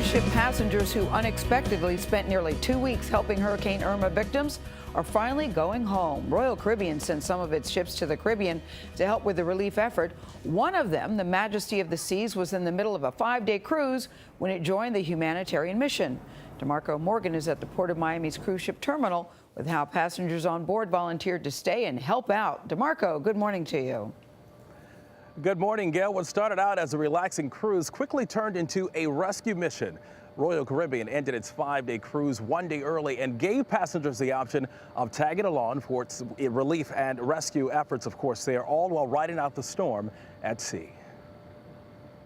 ship passengers who unexpectedly spent nearly 2 weeks helping Hurricane Irma victims are finally going home. Royal Caribbean sent some of its ships to the Caribbean to help with the relief effort. One of them, the Majesty of the Seas, was in the middle of a 5-day cruise when it joined the Humanitarian mission. DeMarco Morgan is at the Port of Miami's cruise ship terminal with how passengers on board volunteered to stay and help out. DeMarco, good morning to you. Good morning, Gail. What started out as a relaxing cruise quickly turned into a rescue mission. Royal Caribbean ended its 5-day cruise 1 day early and gave passengers the option of tagging along for its relief and rescue efforts, of course, there, all while riding out the storm at sea.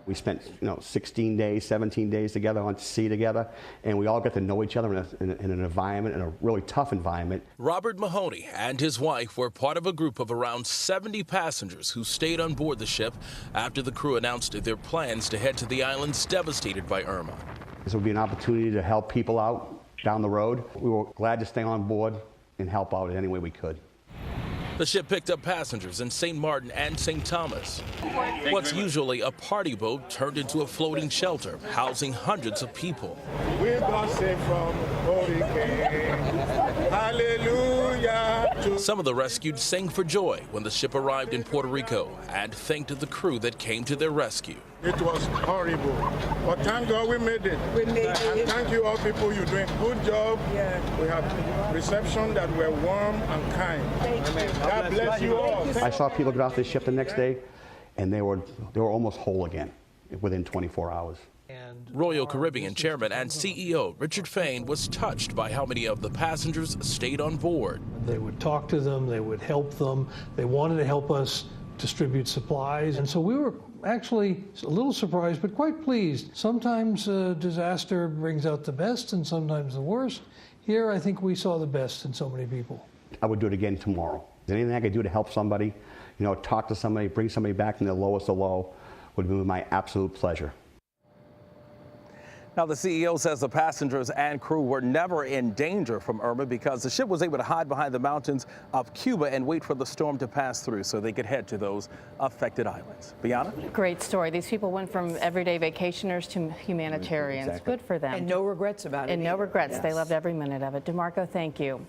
We spent, 16 days, 17 days together on sea together, and we all got to know each other in an environment, in a really tough environment. Robert Mahoney and his wife were part of a group of around 70 passengers who stayed on board the ship after the crew announced their plans to head to the islands devastated by Irma. This would be an opportunity to help people out down the road. We were glad to stay on board and help out in any way we could. The ship picked up passengers in St. Martin and St. Thomas. What's usually a party boat turned into a floating shelter, housing hundreds of people. We got saved from hurricane. Hallelujah. Some of the rescued sang for joy when the ship arrived in Puerto Rico and thanked the crew that came to their rescue. It was horrible, but thank God we made it. We made it. And thank you all people, you're doing a good job. Yeah. We have reception that were warm and kind. Thank you. God bless you all. I saw people get off the ship the next day, and they were almost whole again within 24 hours. Royal Caribbean Chairman and CEO Richard Fain was touched by how many of the passengers stayed on board. They would talk to them, they would help them, they wanted to help us distribute supplies, and so we were actually a little surprised but quite pleased. Sometimes disaster brings out the best and sometimes the worst. Here I think we saw the best in so many people. I would do it again tomorrow. Anything I could do to help somebody, talk to somebody, bring somebody back from their lowest of low would be my absolute pleasure. Now, the CEO says the passengers and crew were never in danger from Irma because the ship was able to hide behind the mountains of Cuba and wait for the storm to pass through so they could head to those affected islands. Bianna? Great story. These people went from everyday vacationers to humanitarians. Exactly. Good for them. And no regrets about it. And no either. regrets. Yes. They loved every minute of it. DeMarco, thank you.